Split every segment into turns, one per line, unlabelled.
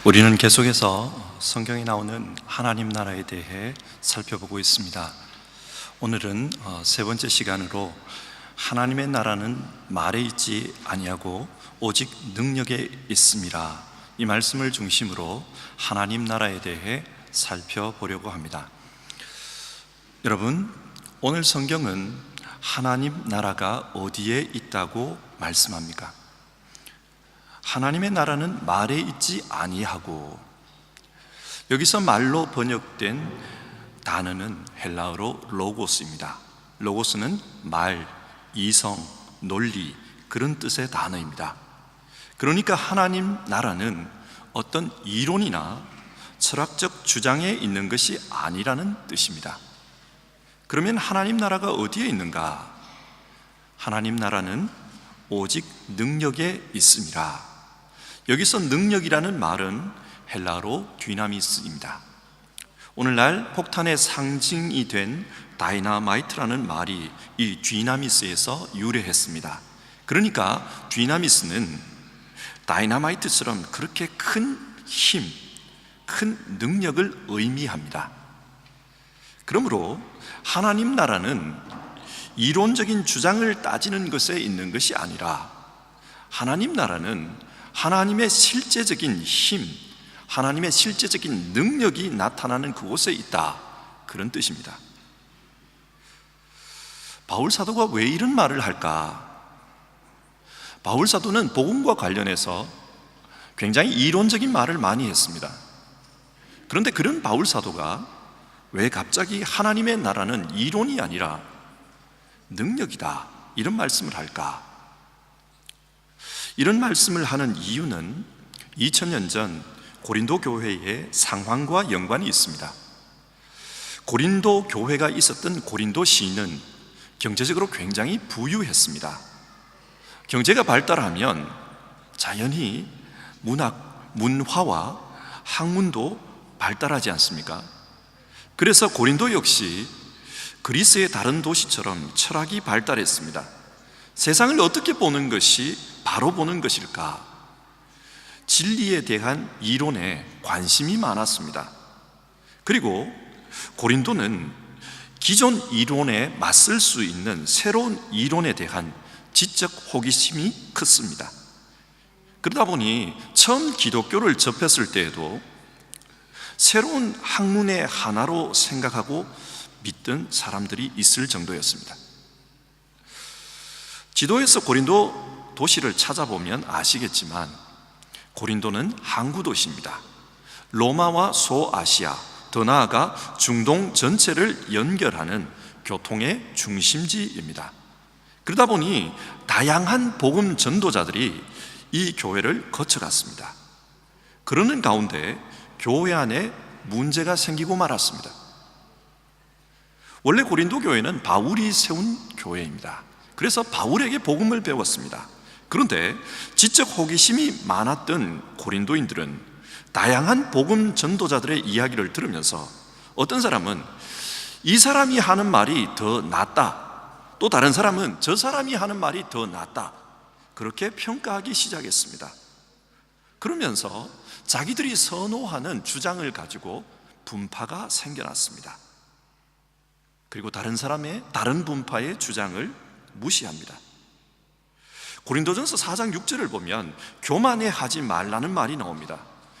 우리는 계속해서 성경에 나오는 하나님 나라에 대해 살펴보고 있습니다. 오늘은 세 번째 시간으로 하나님의 나라는 말에 있지 아니하고 오직 능력에 있음이라, 이 말씀을 중심으로 하나님 나라에 대해 살펴보려고 합니다. 여러분, 오늘 성경은 하나님 나라가 어디에 있다고 말씀합니까? 하나님의 나라는 말에 있지 아니하고, 여기서 말로 번역된 단어는 헬라어로 로고스입니다. 로고스는 말, 이성, 논리, 그런 뜻의 단어입니다. 그러니까 하나님 나라는 어떤 이론이나 철학적 주장에 있는 것이 아니라는 뜻입니다. 그러면 하나님 나라가 어디에 있는가? 하나님 나라는 오직 능력에 있음이라. 여기서 능력이라는 말은 헬라어로 디나미스입니다. 오늘날 폭탄의 상징이 된 다이나마이트라는 말이 이 디나미스에서 유래했습니다. 그러니까 디나미스는 다이나마이트처럼 그렇게 큰 힘, 큰 능력을 의미합니다. 그러므로 하나님 나라는 이론적인 주장을 따지는 것에 있는 것이 아니라, 하나님 나라는 하나님의 실제적인 힘, 하나님의 실제적인 능력이 나타나는 그곳에 있다, 그런 뜻입니다. 바울 사도가 왜 이런 말을 할까? 바울 사도는 복음과 관련해서 굉장히 이론적인 말을 많이 했습니다. 그런데 그런 바울 사도가 왜 갑자기 하나님의 나라는 이론이 아니라 능력이다, 이런 말씀을 할까? 이런 말씀을 하는 이유는 2000년 전 고린도 교회의 상황과 연관이 있습니다. 고린도 교회가 있었던 고린도 시는 경제적으로 굉장히 부유했습니다. 경제가 발달하면 자연히 문학, 문화와 학문도 발달하지 않습니까? 그래서 고린도 역시 그리스의 다른 도시처럼 철학이 발달했습니다. 세상을 어떻게 보는 것이 바로 보는 것일까? 진리에 대한 이론에 관심이 많았습니다. 그리고 고린도는 기존 이론에 맞설 수 있는 새로운 이론에 대한 지적 호기심이 컸습니다. 그러다 보니 처음 기독교를 접했을 때에도 새로운 학문의 하나로 생각하고 믿던 사람들이 있을 정도였습니다. 지도에서 고린도 도시를 찾아보면 아시겠지만 고린도는 항구 도시입니다. 로마와 소아시아, 더 나아가 중동 전체를 연결하는 교통의 중심지입니다. 그러다 보니 다양한 복음 전도자들이 이 교회를 거쳐갔습니다. 그러는 가운데 교회 안에 문제가 생기고 말았습니다. 원래 고린도 교회는 바울이 세운 교회입니다. 그래서 바울에게 복음을 배웠습니다. 그런데 지적 호기심이 많았던 고린도인들은 다양한 복음 전도자들의 이야기를 들으면서 어떤 사람은 이 사람이 하는 말이 더 낫다, 또 다른 사람은 저 사람이 하는 말이 더 낫다, 그렇게 평가하기 시작했습니다. 그러면서 자기들이 선호하는 주장을 가지고 분파가 생겨났습니다. 그리고 다른 사람의 다른 분파의 주장을 무시합니다. 고린도전서 4장 6절을 보면 교만해 하지 말라는 말이 나옵니다.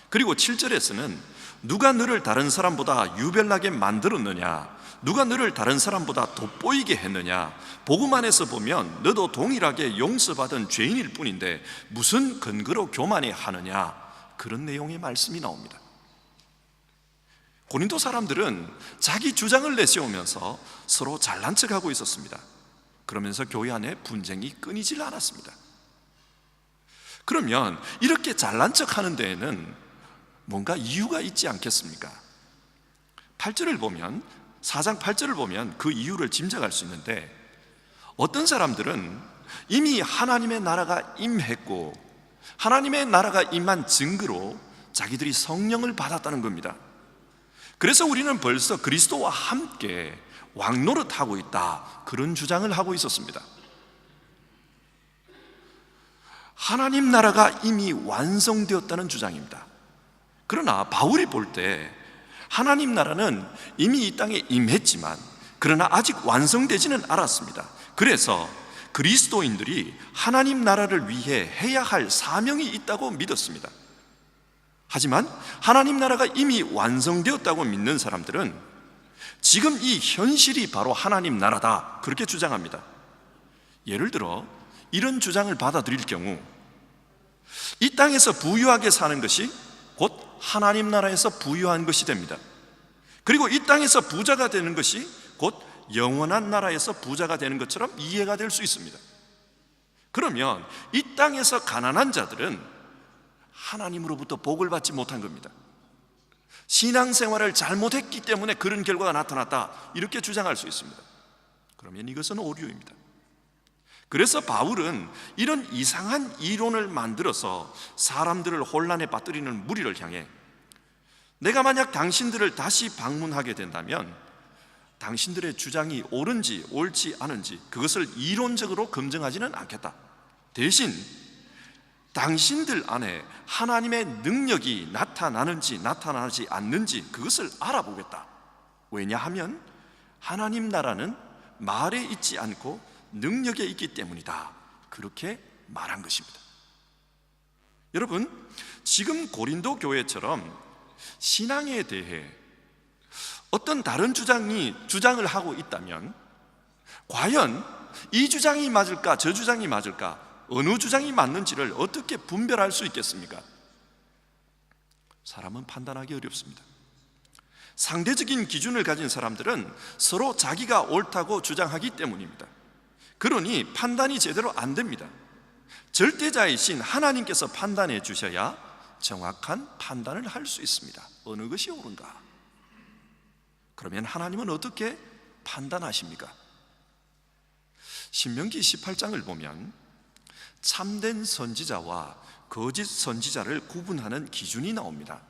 그리고 7절에서는 누가 너를 다른 사람보다 유별나게 만들었느냐, 누가 너를 다른 사람보다 돋보이게 했느냐, 복음 안에서 보면 너도 동일하게 용서받은 죄인일 뿐인데 무슨 근거로 교만해 하느냐, 그런 내용의 말씀이 나옵니다. 고린도 사람들은 자기 주장을 내세우면서 서로 잘난 척하고 있었습니다. 그러면서 교회 안에 분쟁이 끊이질 않았습니다. 그러면 이렇게 잘난 척하는 데에는 뭔가 이유가 있지 않겠습니까? 8절을 보면, 4장 8절을 보면 그 이유를 짐작할 수 있는데, 어떤 사람들은 이미 하나님의 나라가 임했고 하나님의 나라가 임한 증거로 자기들이 성령을 받았다는 겁니다. 그래서 우리는 벌써 그리스도와 함께 왕노릇하고 있다, 그런 주장을 하고 있었습니다. 하나님 나라가 이미 완성되었다는 주장입니다. 그러나 바울이 볼 때 하나님 나라는 이미 이 땅에 임했지만 그러나 아직 완성되지는 않았습니다. 그래서 그리스도인들이 하나님 나라를 위해 해야 할 사명이 있다고 믿었습니다. 하지만 하나님 나라가 이미 완성되었다고 믿는 사람들은 지금 이 현실이 바로 하나님 나라다, 그렇게 주장합니다. 예를 들어 이런 주장을 받아들일 경우 이 땅에서 부유하게 사는 것이 곧 하나님 나라에서 부유한 것이 됩니다. 그리고 이 땅에서 부자가 되는 것이 곧 영원한 나라에서 부자가 되는 것처럼 이해가 될 수 있습니다. 그러면 이 땅에서 가난한 자들은 하나님으로부터 복을 받지 못한 겁니다. 신앙생활을 잘못했기 때문에 그런 결과가 나타났다, 이렇게 주장할 수 있습니다. 그러면 이것은 오류입니다. 그래서 바울은 이런 이상한 이론을 만들어서 사람들을 혼란에 빠뜨리는 무리를 향해 내가 만약 당신들을 다시 방문하게 된다면 당신들의 주장이 옳은지 옳지 않은지 그것을 이론적으로 검증하지는 않겠다. 대신 당신들 안에 하나님의 능력이 나타나는지 나타나지 않는지 그것을 알아보겠다. 왜냐하면 하나님 나라는 말에 있지 않고 능력에 있기 때문이다, 그렇게 말한 것입니다. 여러분, 지금 고린도 교회처럼 신앙에 대해 어떤 다른 주장을 하고 있다면 과연 이 주장이 맞을까 저 주장이 맞을까, 어느 주장이 맞는지를 어떻게 분별할 수 있겠습니까? 사람은 판단하기 어렵습니다. 상대적인 기준을 가진 사람들은 서로 자기가 옳다고 주장하기 때문입니다. 그러니 판단이 제대로 안 됩니다. 절대자이신 하나님께서 판단해 주셔야 정확한 판단을 할 수 있습니다. 어느 것이 옳은가? 그러면 하나님은 어떻게 판단하십니까? 신명기 18장을 보면 참된 선지자와 거짓 선지자를 구분하는 기준이 나옵니다.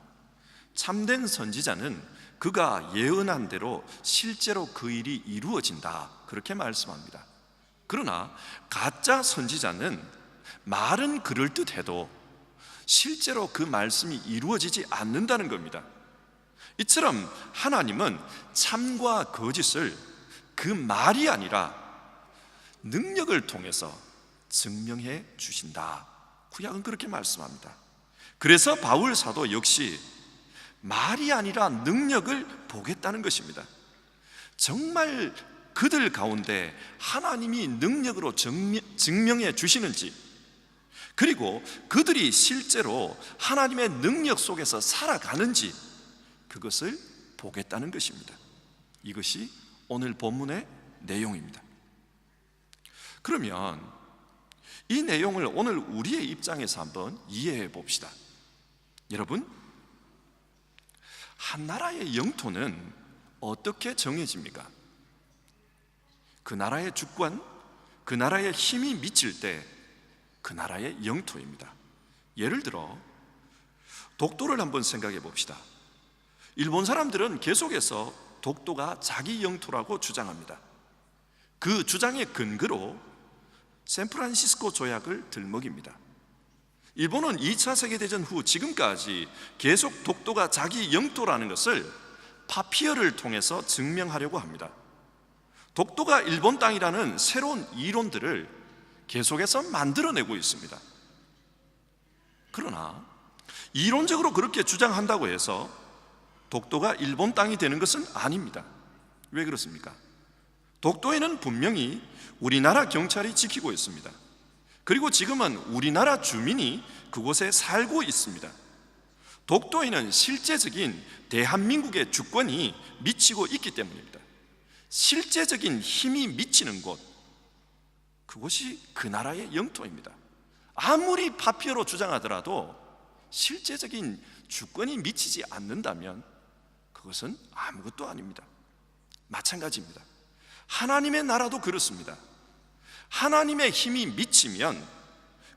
참된 선지자는 그가 예언한 대로 실제로 그 일이 이루어진다, 그렇게 말씀합니다. 그러나 가짜 선지자는 말은 그럴듯해도 실제로 그 말씀이 이루어지지 않는다는 겁니다. 이처럼 하나님은 참과 거짓을 그 말이 아니라 능력을 통해서 증명해 주신다, 구약은 그렇게 말씀합니다. 그래서 바울 사도 역시 말이 아니라 능력을 보겠다는 것입니다. 정말 그들 가운데 하나님이 능력으로 증명해 주시는지, 그리고 그들이 실제로 하나님의 능력 속에서 살아가는지 그것을 보겠다는 것입니다. 이것이 오늘 본문의 내용입니다. 그러면 이 내용을 오늘 우리의 입장에서 한번 이해해 봅시다. 여러분, 한 나라의 영토는 어떻게 정해집니까? 그 나라의 주권, 그 나라의 힘이 미칠 때 그 나라의 영토입니다. 예를 들어 독도를 한번 생각해 봅시다. 일본 사람들은 계속해서 독도가 자기 영토라고 주장합니다. 그 주장의 근거로 샌프란시스코 조약을 들먹입니다. 일본은 2차 세계대전 후 지금까지 계속 독도가 자기 영토라는 것을 파피어를 통해서 증명하려고 합니다. 독도가 일본 땅이라는 새로운 이론들을 계속해서 만들어내고 있습니다. 그러나 이론적으로 그렇게 주장한다고 해서 독도가 일본 땅이 되는 것은 아닙니다. 왜 그렇습니까? 독도에는 분명히 우리나라 경찰이 지키고 있습니다. 그리고 지금은 우리나라 주민이 그곳에 살고 있습니다. 독도에는 실제적인 대한민국의 주권이 미치고 있기 때문입니다. 실제적인 힘이 미치는 곳, 그것이 그 나라의 영토입니다. 아무리 파피어로 주장하더라도 실제적인 주권이 미치지 않는다면 그것은 아무것도 아닙니다. 마찬가지입니다. 하나님의 나라도 그렇습니다. 하나님의 힘이 미치면,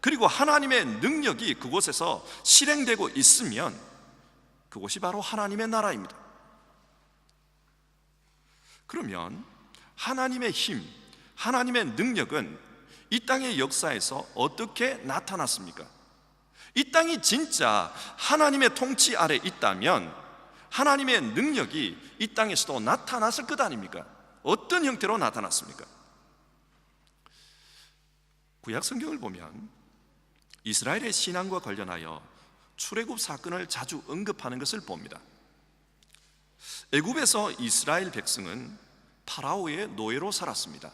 그리고 하나님의 능력이 그곳에서 실행되고 있으면 그것이 바로 하나님의 나라입니다. 그러면 하나님의 힘, 하나님의 능력은 이 땅의 역사에서 어떻게 나타났습니까? 이 땅이 진짜 하나님의 통치 아래 있다면 하나님의 능력이 이 땅에서도 나타났을 것 아닙니까? 어떤 형태로 나타났습니까? 구약 성경을 보면 이스라엘의 신앙과 관련하여 출애굽 사건을 자주 언급하는 것을 봅니다. 애굽에서 이스라엘 백성은 파라오의 노예로 살았습니다.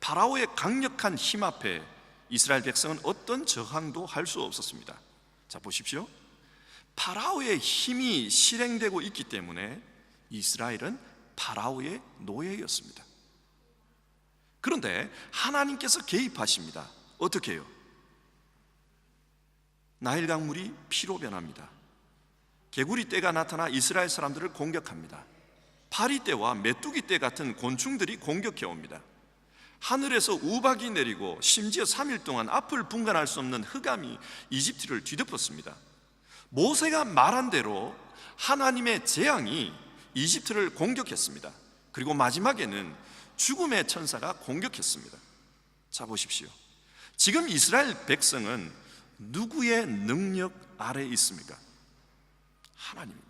파라오의 강력한 힘 앞에 이스라엘 백성은 어떤 저항도 할 수 없었습니다. 자, 보십시오. 파라오의 힘이 실행되고 있기 때문에 이스라엘은 파라오의 노예였습니다. 그런데 하나님께서 개입하십니다. 어떻게 해요? 나일 강물이 피로 변합니다. 개구리 떼가 나타나 이스라엘 사람들을 공격합니다. 파리떼와 메뚜기 떼 같은 곤충들이 공격해 옵니다. 하늘에서 우박이 내리고 심지어 3일 동안 앞을 분간할 수 없는 흑암이 이집트를 뒤덮었습니다. 모세가 말한 대로 하나님의 재앙이 이집트를 공격했습니다. 그리고 마지막에는 죽음의 천사가 공격했습니다. 자, 보십시오. 지금 이스라엘 백성은 누구의 능력 아래에 있습니까? 하나님입니다.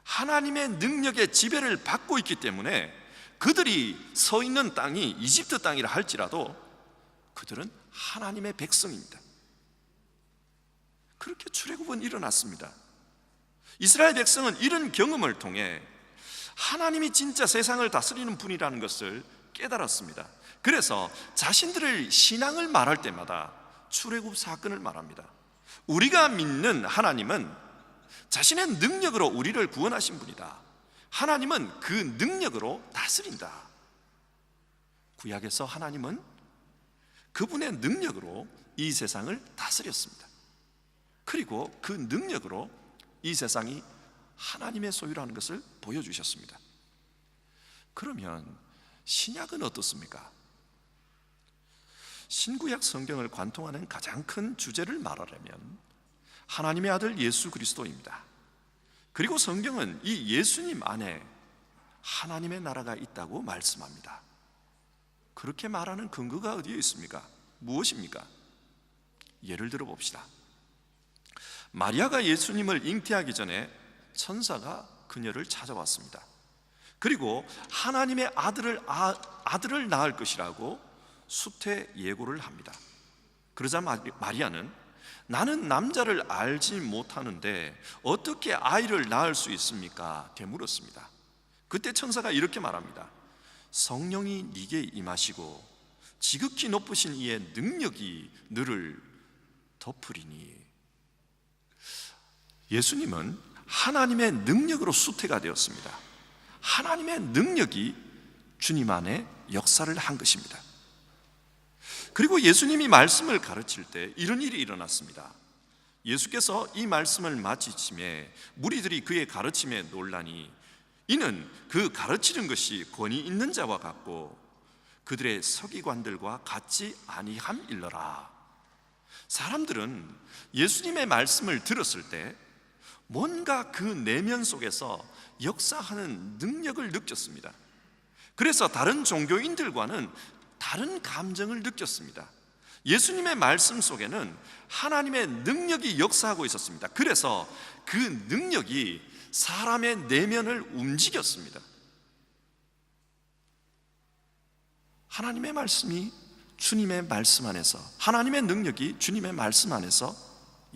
하나님의 능력의 지배를 받고 있기 때문에 그들이 서 있는 땅이 이집트 땅이라 할지라도 그들은 하나님의 백성입니다. 그렇게 출애굽은 일어났습니다. 이스라엘 백성은 이런 경험을 통해 하나님이 진짜 세상을 다스리는 분이라는 것을 깨달았습니다. 그래서 자신들의 신앙을 말할 때마다 출애굽 사건을 말합니다. 우리가 믿는 하나님은 자신의 능력으로 우리를 구원하신 분이다. 하나님은 그 능력으로 다스린다. 구약에서 하나님은 그분의 능력으로 이 세상을 다스렸습니다. 그리고 그 능력으로 이 세상이 하나님의 소유라는 것을 보여주셨습니다. 그러면 신약은 어떻습니까? 신구약 성경을 관통하는 가장 큰 주제를 말하려면 하나님의 아들 예수 그리스도입니다. 그리고 성경은 이 예수님 안에 하나님의 나라가 있다고 말씀합니다. 그렇게 말하는 근거가 어디에 있습니까? 무엇입니까? 예를 들어 봅시다. 마리아가 예수님을 잉태하기 전에 천사가 그녀를 찾아왔습니다. 그리고 하나님의 아들을 낳을 것이라고 수태 예고를 합니다. 그러자 마리아는 나는 남자를 알지 못하는데 어떻게 아이를 낳을 수 있습니까? 되물었습니다. 그때 천사가 이렇게 말합니다. 성령이 네게 임하시고 지극히 높으신 이의 능력이 너를 덮으리니. 예수님은 하나님의 능력으로 수태가 되었습니다. 하나님의 능력이 주님 안에 역사를 한 것입니다. 그리고 예수님이 말씀을 가르칠 때 이런 일이 일어났습니다. 예수께서 이 말씀을 마치심에 무리들이 그의 가르침에 놀라니 이는 그 가르치는 것이 권위 있는 자와 같고 그들의 서기관들과 같지 아니함일러라. 사람들은 예수님의 말씀을 들었을 때 뭔가 그 내면 속에서 역사하는 능력을 느꼈습니다. 그래서 다른 종교인들과는 다른 감정을 느꼈습니다. 예수님의 말씀 속에는 하나님의 능력이 역사하고 있었습니다. 그래서 그 능력이 사람의 내면을 움직였습니다. 하나님의 말씀이 주님의 말씀 안에서, 하나님의 능력이 주님의 말씀 안에서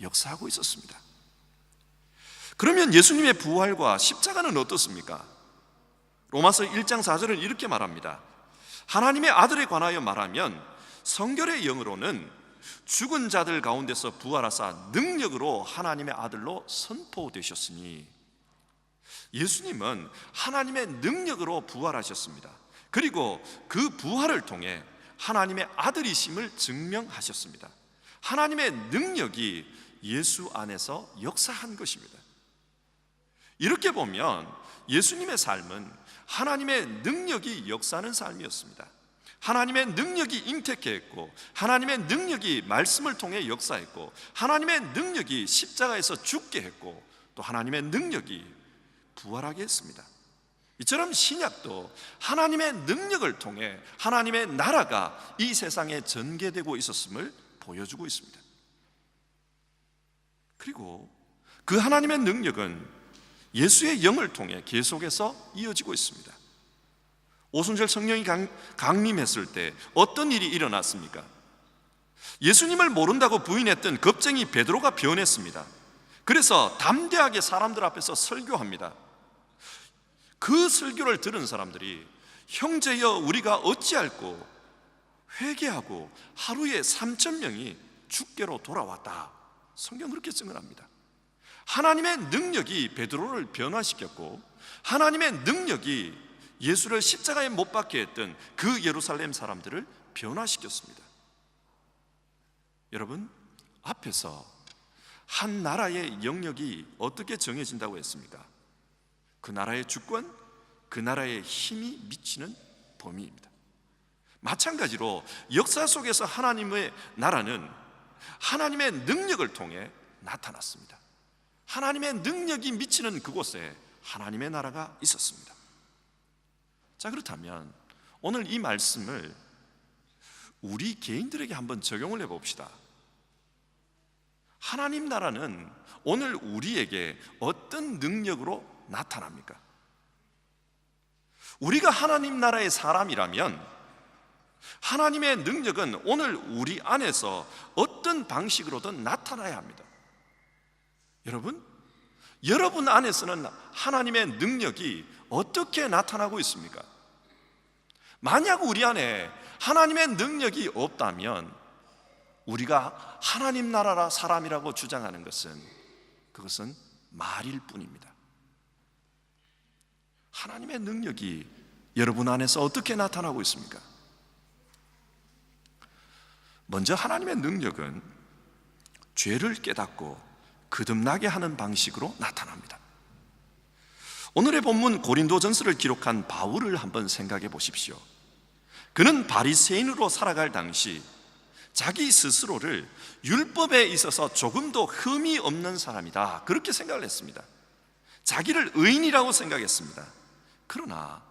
역사하고 있었습니다. 그러면 예수님의 부활과 십자가는 어떻습니까? 로마서 1장 4절은 이렇게 말합니다. 하나님의 아들에 관하여 말하면 성결의 영으로는 죽은 자들 가운데서 부활하사 능력으로 하나님의 아들로 선포되셨으니, 예수님은 하나님의 능력으로 부활하셨습니다. 그리고 그 부활을 통해 하나님의 아들이심을 증명하셨습니다. 하나님의 능력이 예수 안에서 역사한 것입니다. 이렇게 보면 예수님의 삶은 하나님의 능력이 역사하는 삶이었습니다. 하나님의 능력이 잉태케 했고, 하나님의 능력이 말씀을 통해 역사했고, 하나님의 능력이 십자가에서 죽게 했고, 또 하나님의 능력이 부활하게 했습니다. 이처럼 신약도 하나님의 능력을 통해 하나님의 나라가 이 세상에 전개되고 있었음을 보여주고 있습니다. 그리고 그 하나님의 능력은 예수의 영을 통해 계속해서 이어지고 있습니다. 오순절 성령이 강림했을 때 어떤 일이 일어났습니까? 예수님을 모른다고 부인했던 겁쟁이 베드로가 변했습니다. 그래서 담대하게 사람들 앞에서 설교합니다. 그 설교를 들은 사람들이 형제여 우리가 어찌할꼬 회개하고 하루에 3,000명이 주께로 돌아왔다. 성경 그렇게 증언합니다. 하나님의 능력이 베드로를 변화시켰고 하나님의 능력이 예수를 십자가에 못 박게 했던 그 예루살렘 사람들을 변화시켰습니다. 여러분, 앞에서 한 나라의 영역이 어떻게 정해진다고 했습니까? 그 나라의 주권, 그 나라의 힘이 미치는 범위입니다. 마찬가지로 역사 속에서 하나님의 나라는 하나님의 능력을 통해 나타났습니다. 하나님의 능력이 미치는 그곳에 하나님의 나라가 있었습니다. 자, 그렇다면 오늘 이 말씀을 우리 개인들에게 한번 적용을 해봅시다. 하나님 나라는 오늘 우리에게 어떤 능력으로 나타납니까? 우리가 하나님 나라의 사람이라면 하나님의 능력은 오늘 우리 안에서 어떤 방식으로든 나타나야 합니다. 여러분 안에서는 하나님의 능력이 어떻게 나타나고 있습니까? 만약 우리 안에 하나님의 능력이 없다면 우리가 하나님 나라 사람이라고 주장하는 그것은 말일 뿐입니다. 하나님의 능력이 여러분 안에서 어떻게 나타나고 있습니까? 먼저 하나님의 능력은 죄를 깨닫고 거듭나게 하는 방식으로 나타납니다. 오늘의 본문 고린도전서를 기록한 바울을 한번 생각해 보십시오. 그는 바리새인으로 살아갈 당시 자기 스스로를 율법에 있어서 조금도 흠이 없는 사람이다, 그렇게 생각을 했습니다. 자기를 의인이라고 생각했습니다. 그러나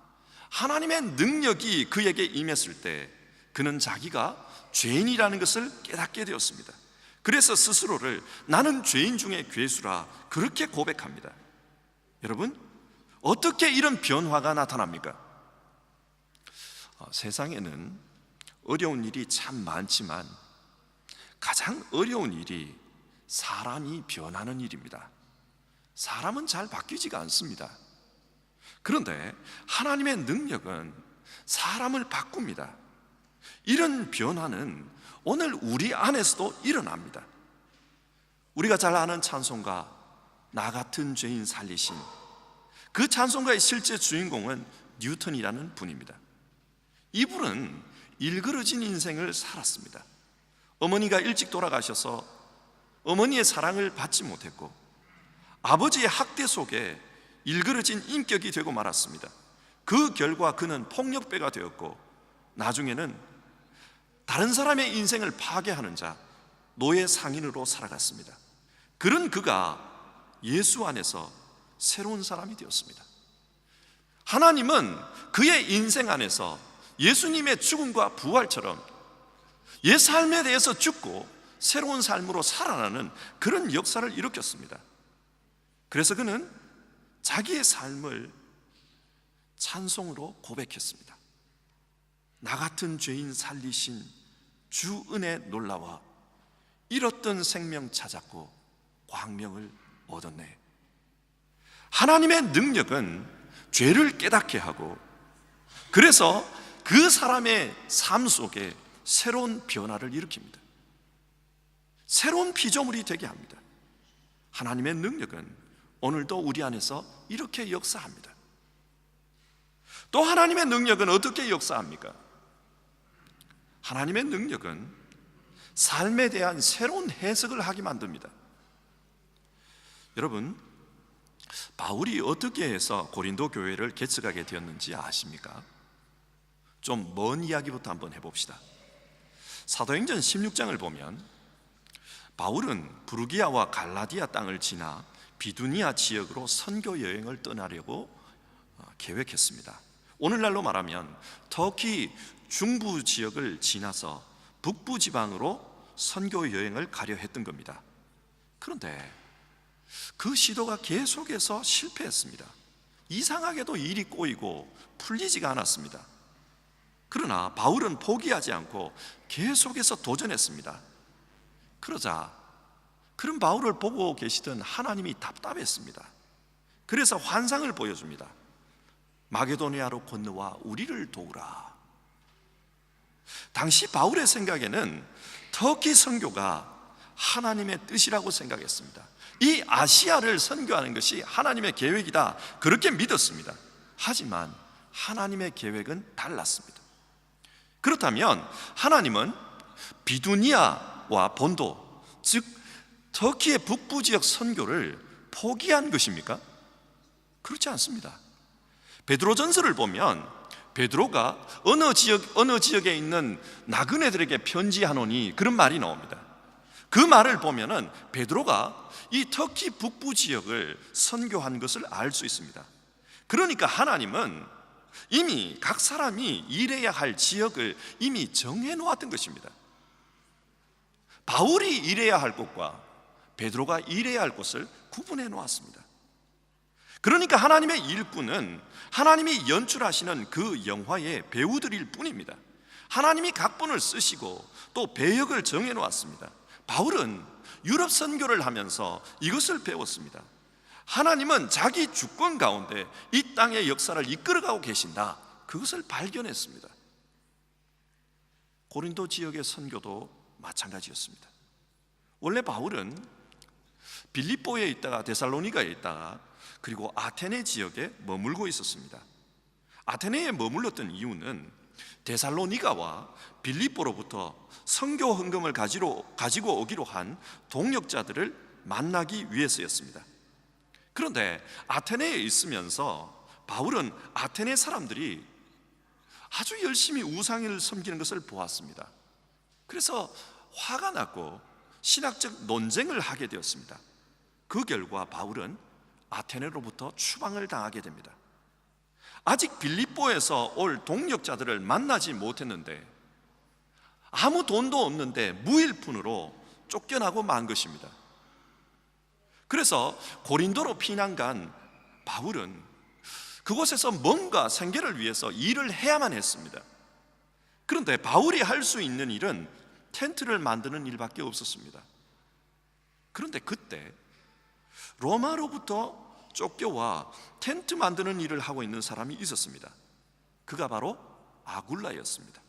하나님의 능력이 그에게 임했을 때 그는 자기가 죄인이라는 것을 깨닫게 되었습니다. 그래서 스스로를 나는 죄인 중에 괴수라 그렇게 고백합니다. 여러분, 어떻게 이런 변화가 나타납니까? 세상에는 어려운 일이 참 많지만 가장 어려운 일이 사람이 변하는 일입니다. 사람은 잘 바뀌지가 않습니다. 그런데 하나님의 능력은 사람을 바꿉니다. 이런 변화는 오늘 우리 안에서도 일어납니다. 우리가 잘 아는 찬송가 나 같은 죄인 살리신, 그 찬송가의 실제 주인공은 뉴턴이라는 분입니다. 이분은 일그러진 인생을 살았습니다. 어머니가 일찍 돌아가셔서 어머니의 사랑을 받지 못했고 아버지의 학대 속에 일그러진 인격이 되고 말았습니다. 그 결과 그는 폭력배가 되었고 나중에는 다른 사람의 인생을 파괴하는 자, 노예 상인으로 살아갔습니다. 그런 그가 예수 안에서 새로운 사람이 되었습니다. 하나님은 그의 인생 안에서 예수님의 죽음과 부활처럼 옛 삶에 대해서 죽고 새로운 삶으로 살아나는 그런 역사를 일으켰습니다. 그래서 그는 자기의 삶을 찬송으로 고백했습니다. 나 같은 죄인 살리신 주 은혜 놀라와 잃었던 생명 찾았고 광명을 얻었네. 하나님의 능력은 죄를 깨닫게 하고 그래서 그 사람의 삶 속에 새로운 변화를 일으킵니다. 새로운 피조물이 되게 합니다. 하나님의 능력은 오늘도 우리 안에서 이렇게 역사합니다. 또 하나님의 능력은 어떻게 역사합니까? 하나님의 능력은 삶에 대한 새로운 해석을 하게 만듭니다. 여러분, 바울이 어떻게 해서 고린도 교회를 개척하게 되었는지 아십니까? 좀 먼 이야기부터 한번 해봅시다. 사도행전 16장을 보면 바울은 부르기아와 갈라디아 땅을 지나 비두니아 지역으로 선교 여행을 떠나려고 계획했습니다. 오늘날로 말하면 터키 중부 지역을 지나서 북부 지방으로 선교 여행을 가려 했던 겁니다. 그런데 그 시도가 계속해서 실패했습니다. 이상하게도 일이 꼬이고 풀리지가 않았습니다. 그러나 바울은 포기하지 않고 계속해서 도전했습니다. 그러자 그런 바울을 보고 계시던 하나님이 답답했습니다. 그래서 환상을 보여줍니다. 마게도니아로 건너와 우리를 도우라. 당시 바울의 생각에는 터키 선교가 하나님의 뜻이라고 생각했습니다. 이 아시아를 선교하는 것이 하나님의 계획이다, 그렇게 믿었습니다. 하지만 하나님의 계획은 달랐습니다. 그렇다면 하나님은 비두니아와 본도, 즉 터키의 북부 지역 선교를 포기한 것입니까? 그렇지 않습니다. 베드로전서를 보면 베드로가 어느 지역에 있는 나그네들에게 편지하노니 그런 말이 나옵니다. 그 말을 보면은 베드로가 이 터키 북부 지역을 선교한 것을 알 수 있습니다. 그러니까 하나님은 이미 각 사람이 일해야 할 지역을 이미 정해 놓았던 것입니다. 바울이 일해야 할 곳과 베드로가 일해야 할 곳을 구분해 놓았습니다. 그러니까 하나님의 일꾼은 하나님이 연출하시는 그 영화의 배우들일 뿐입니다. 하나님이 각본을 쓰시고 또 배역을 정해 놓았습니다. 바울은 유럽 선교를 하면서 이것을 배웠습니다. 하나님은 자기 주권 가운데 이 땅의 역사를 이끌어가고 계신다, 그것을 발견했습니다. 고린도 지역의 선교도 마찬가지였습니다. 원래 바울은 빌립보에 있다가 데살로니가에 있다가 그리고 아테네 지역에 머물고 있었습니다. 아테네에 머물렀던 이유는 데살로니가와 빌립보로부터 선교 헌금을 가지고 오기로 한 동역자들을 만나기 위해서였습니다. 그런데 아테네에 있으면서 바울은 아테네 사람들이 아주 열심히 우상을 섬기는 것을 보았습니다. 그래서 화가 났고 신학적 논쟁을 하게 되었습니다. 그 결과 바울은 아테네로부터 추방을 당하게 됩니다. 아직 빌립보에서 올 동역자들을 만나지 못했는데 아무 돈도 없는데 무일푼으로 쫓겨나고 만 것입니다. 그래서 고린도로 피난 간 바울은 그곳에서 뭔가 생계를 위해서 일을 해야만 했습니다. 그런데 바울이 할 수 있는 일은 텐트를 만드는 일밖에 없었습니다. 그런데 그때 로마로부터 쫓겨와 텐트 만드는 일을 하고 있는 사람이 있었습니다. 그가 바로 아굴라였습니다.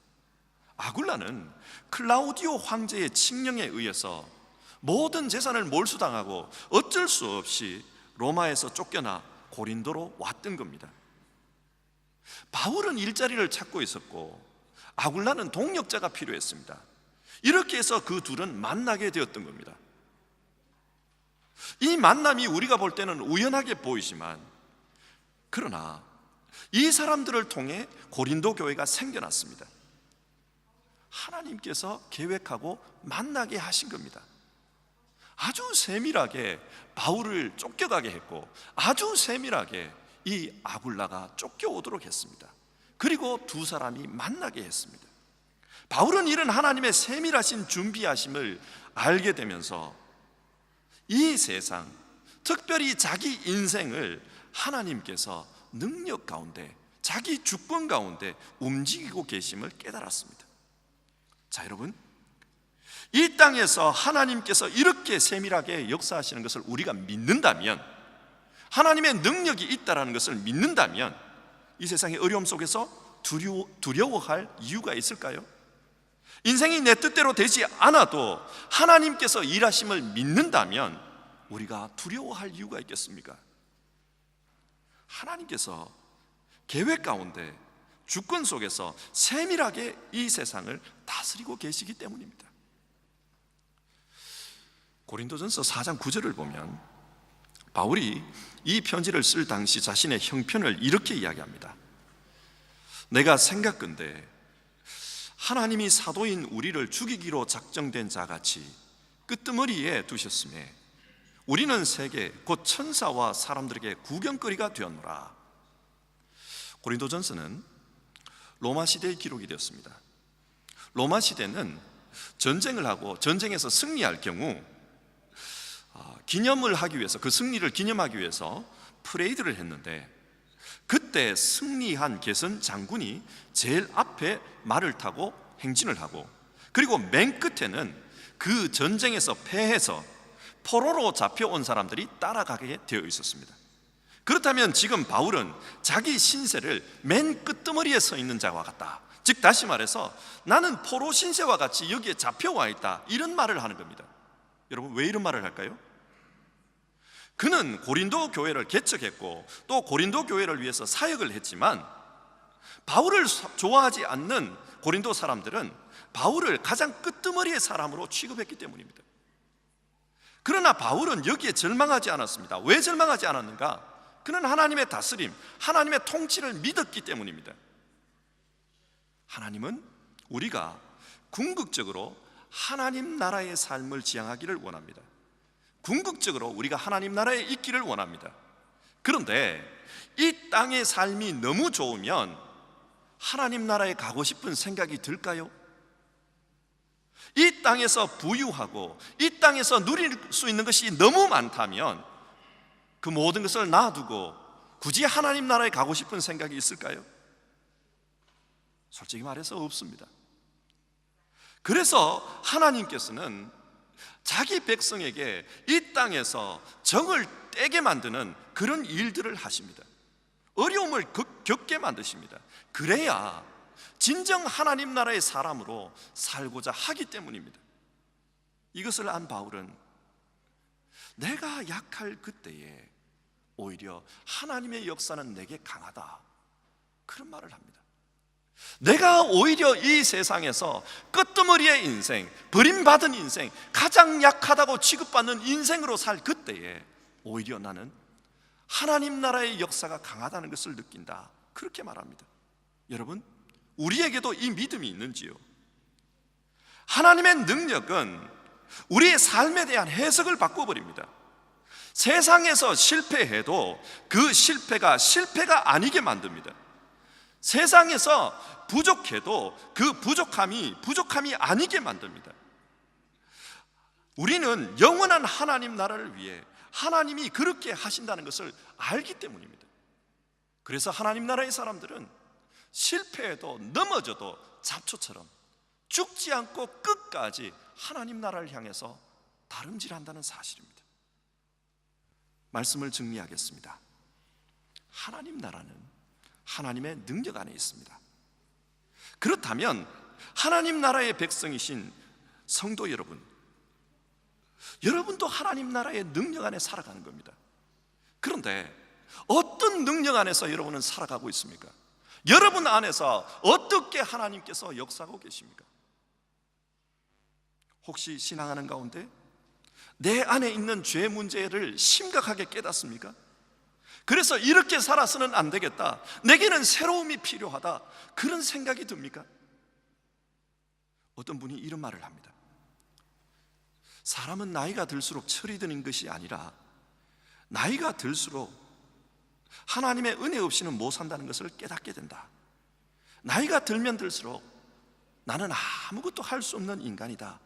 아굴라는 클라우디오 황제의 칙령에 의해서 모든 재산을 몰수당하고 어쩔 수 없이 로마에서 쫓겨나 고린도로 왔던 겁니다. 바울은 일자리를 찾고 있었고 아굴라는 동역자가 필요했습니다. 이렇게 해서 그 둘은 만나게 되었던 겁니다. 이 만남이 우리가 볼 때는 우연하게 보이지만 그러나 이 사람들을 통해 고린도 교회가 생겨났습니다. 하나님께서 계획하고 만나게 하신 겁니다. 아주 세밀하게 바울을 쫓겨가게 했고 아주 세밀하게 이 아굴라가 쫓겨오도록 했습니다. 그리고 두 사람이 만나게 했습니다. 바울은 이런 하나님의 세밀하신 준비하심을 알게 되면서 이 세상, 특별히 자기 인생을 하나님께서 능력 가운데, 자기 주권 가운데 움직이고 계심을 깨달았습니다. 자, 여러분, 이 땅에서 하나님께서 이렇게 세밀하게 역사하시는 것을 우리가 믿는다면, 하나님의 능력이 있다는 것을 믿는다면 이 세상의 어려움 속에서 두려워할 이유가 있을까요? 인생이 내 뜻대로 되지 않아도 하나님께서 일하심을 믿는다면 우리가 두려워할 이유가 있겠습니까? 하나님께서 계획 가운데 주권 속에서 세밀하게 이 세상을 다스리고 계시기 때문입니다. 고린도전서 4장 9절을 보면 바울이 이 편지를 쓸 당시 자신의 형편을 이렇게 이야기합니다. 내가 생각건대 하나님이 사도인 우리를 죽이기로 작정된 자같이 끄트머리에 두셨음에 우리는 세계 곧 천사와 사람들에게 구경거리가 되었노라. 고린도전서는 로마 시대의 기록이 되었습니다. 로마 시대는 전쟁을 하고 전쟁에서 승리할 경우 기념을 하기 위해서, 그 승리를 기념하기 위해서 프레이드를 했는데, 그때 승리한 게선 장군이 제일 앞에 말을 타고 행진을 하고, 그리고 맨 끝에는 그 전쟁에서 패해서 포로로 잡혀온 사람들이 따라가게 되어 있었습니다. 그렇다면 지금 바울은 자기 신세를 맨 끝머리에 서 있는 자와 같다, 즉 다시 말해서 나는 포로 신세와 같이 여기에 잡혀와 있다, 이런 말을 하는 겁니다. 여러분, 왜 이런 말을 할까요? 그는 고린도 교회를 개척했고 또 고린도 교회를 위해서 사역을 했지만, 바울을 좋아하지 않는 고린도 사람들은 바울을 가장 끄트머리의 사람으로 취급했기 때문입니다. 그러나 바울은 여기에 절망하지 않았습니다. 왜 절망하지 않았는가? 그는 하나님의 다스림, 하나님의 통치를 믿었기 때문입니다. 하나님은 우리가 궁극적으로 하나님 나라의 삶을 지향하기를 원합니다. 궁극적으로 우리가 하나님 나라에 있기를 원합니다. 그런데 이 땅의 삶이 너무 좋으면 하나님 나라에 가고 싶은 생각이 들까요? 이 땅에서 부유하고 이 땅에서 누릴 수 있는 것이 너무 많다면 그 모든 것을 놔두고 굳이 하나님 나라에 가고 싶은 생각이 있을까요? 솔직히 말해서 없습니다. 그래서 하나님께서는 자기 백성에게 이 땅에서 정을 떼게 만드는 그런 일들을 하십니다. 어려움을 겪게 만드십니다. 그래야 진정 하나님 나라의 사람으로 살고자 하기 때문입니다. 이것을 안 바울은 내가 약할 그때에 오히려 하나님의 역사는 내게 강하다, 그런 말을 합니다. 내가 오히려 이 세상에서 끄트머리의 인생, 버림받은 인생, 가장 약하다고 취급받는 인생으로 살 그때에 오히려 나는 하나님 나라의 역사가 강하다는 것을 느낀다, 그렇게 말합니다. 여러분, 우리에게도 이 믿음이 있는지요? 하나님의 능력은 우리의 삶에 대한 해석을 바꿔버립니다. 세상에서 실패해도 그 실패가 아니게 만듭니다. 세상에서 부족해도 그 부족함이 아니게 만듭니다. 우리는 영원한 하나님 나라를 위해 하나님이 그렇게 하신다는 것을 알기 때문입니다. 그래서 하나님 나라의 사람들은 실패해도 넘어져도 잡초처럼 죽지 않고 끝까지 하나님 나라를 향해서 다름질한다는 사실입니다. 말씀을 정리하겠습니다. 하나님 나라는 하나님의 능력 안에 있습니다. 그렇다면 하나님 나라의 백성이신 성도 여러분, 여러분도 하나님 나라의 능력 안에 살아가는 겁니다. 그런데 어떤 능력 안에서 여러분은 살아가고 있습니까? 여러분 안에서 어떻게 하나님께서 역사하고 계십니까? 혹시 신앙하는 가운데 내 안에 있는 죄 문제를 심각하게 깨닫습니까? 그래서 이렇게 살아서는 안 되겠다, 내게는 새로움이 필요하다, 그런 생각이 듭니까? 어떤 분이 이런 말을 합니다. 사람은 나이가 들수록 철이 드는 것이 아니라 나이가 들수록 하나님의 은혜 없이는 못 산다는 것을 깨닫게 된다. 나이가 들면 들수록 나는 아무것도 할 수 없는 인간이다,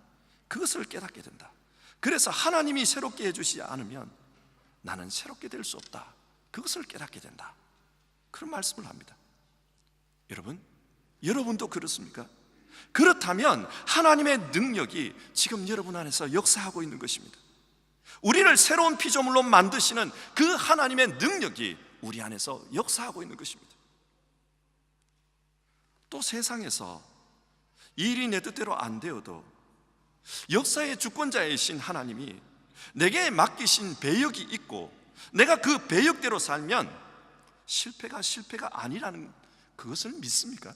그것을 깨닫게 된다. 그래서 하나님이 새롭게 해주시지 않으면 나는 새롭게 될 수 없다, 그것을 깨닫게 된다, 그런 말씀을 합니다. 여러분도 그렇습니까? 그렇다면 하나님의 능력이 지금 여러분 안에서 역사하고 있는 것입니다. 우리를 새로운 피조물로 만드시는 그 하나님의 능력이 우리 안에서 역사하고 있는 것입니다. 또 세상에서 일이 내 뜻대로 안 되어도 역사의 주권자이신 하나님이 내게 맡기신 배역이 있고 내가 그 배역대로 살면 실패가 아니라는 그것을 믿습니까?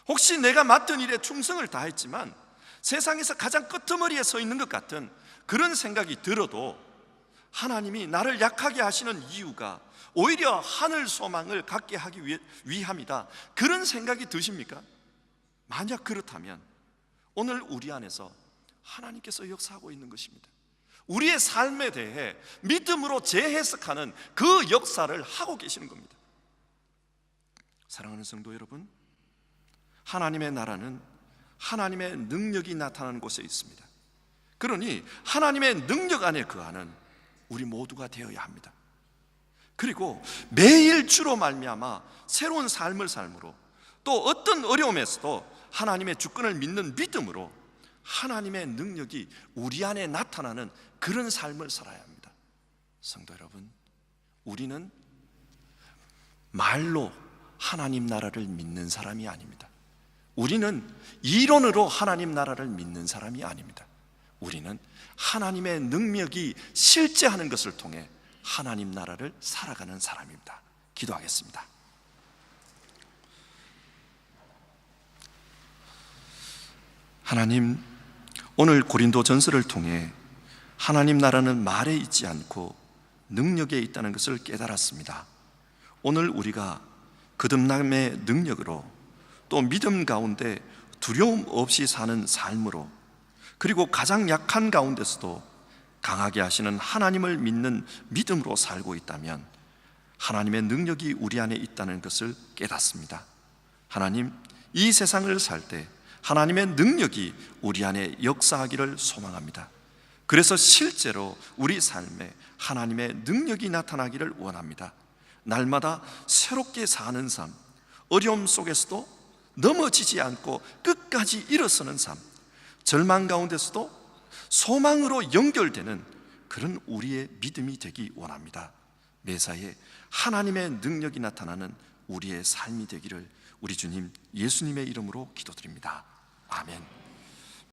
혹시 내가 맡은 일에 충성을 다했지만 세상에서 가장 끄트머리에 서 있는 것 같은 그런 생각이 들어도 하나님이 나를 약하게 하시는 이유가 오히려 하늘 소망을 갖게 하기 위함이다, 그런 생각이 드십니까? 만약 그렇다면 오늘 우리 안에서 하나님께서 역사하고 있는 것입니다. 우리의 삶에 대해 믿음으로 재해석하는 그 역사를 하고 계시는 겁니다. 사랑하는 성도 여러분, 하나님의 나라는 하나님의 능력이 나타나는 곳에 있습니다. 그러니 하나님의 능력 안에 거하는 우리 모두가 되어야 합니다. 그리고 매일 주로 말미암아 새로운 삶을 삶으로, 또 어떤 어려움에서도 하나님의 주권을 믿는 믿음으로 하나님의 능력이 우리 안에 나타나는 그런 삶을 살아야 합니다. 성도 여러분, 우리는 말로 하나님 나라를 믿는 사람이 아닙니다. 우리는 이론으로 하나님 나라를 믿는 사람이 아닙니다. 우리는 하나님의 능력이 실제하는 것을 통해 하나님 나라를 살아가는 사람입니다. 기도하겠습니다. 하나님, 오늘 고린도 전서를 통해 하나님 나라는 말에 있지 않고 능력에 있다는 것을 깨달았습니다. 오늘 우리가 거듭남의 능력으로, 또 믿음 가운데 두려움 없이 사는 삶으로, 그리고 가장 약한 가운데서도 강하게 하시는 하나님을 믿는 믿음으로 살고 있다면 하나님의 능력이 우리 안에 있다는 것을 깨닫습니다. 하나님, 이 세상을 살 때 하나님의 능력이 우리 안에 역사하기를 소망합니다. 그래서 실제로 우리 삶에 하나님의 능력이 나타나기를 원합니다. 날마다 새롭게 사는 삶, 어려움 속에서도 넘어지지 않고 끝까지 일어서는 삶, 절망 가운데서도 소망으로 연결되는 그런 우리의 믿음이 되기 원합니다. 매사에 하나님의 능력이 나타나는 우리의 삶이 되기를 우리 주님 예수님의 이름으로 기도드립니다. 아멘.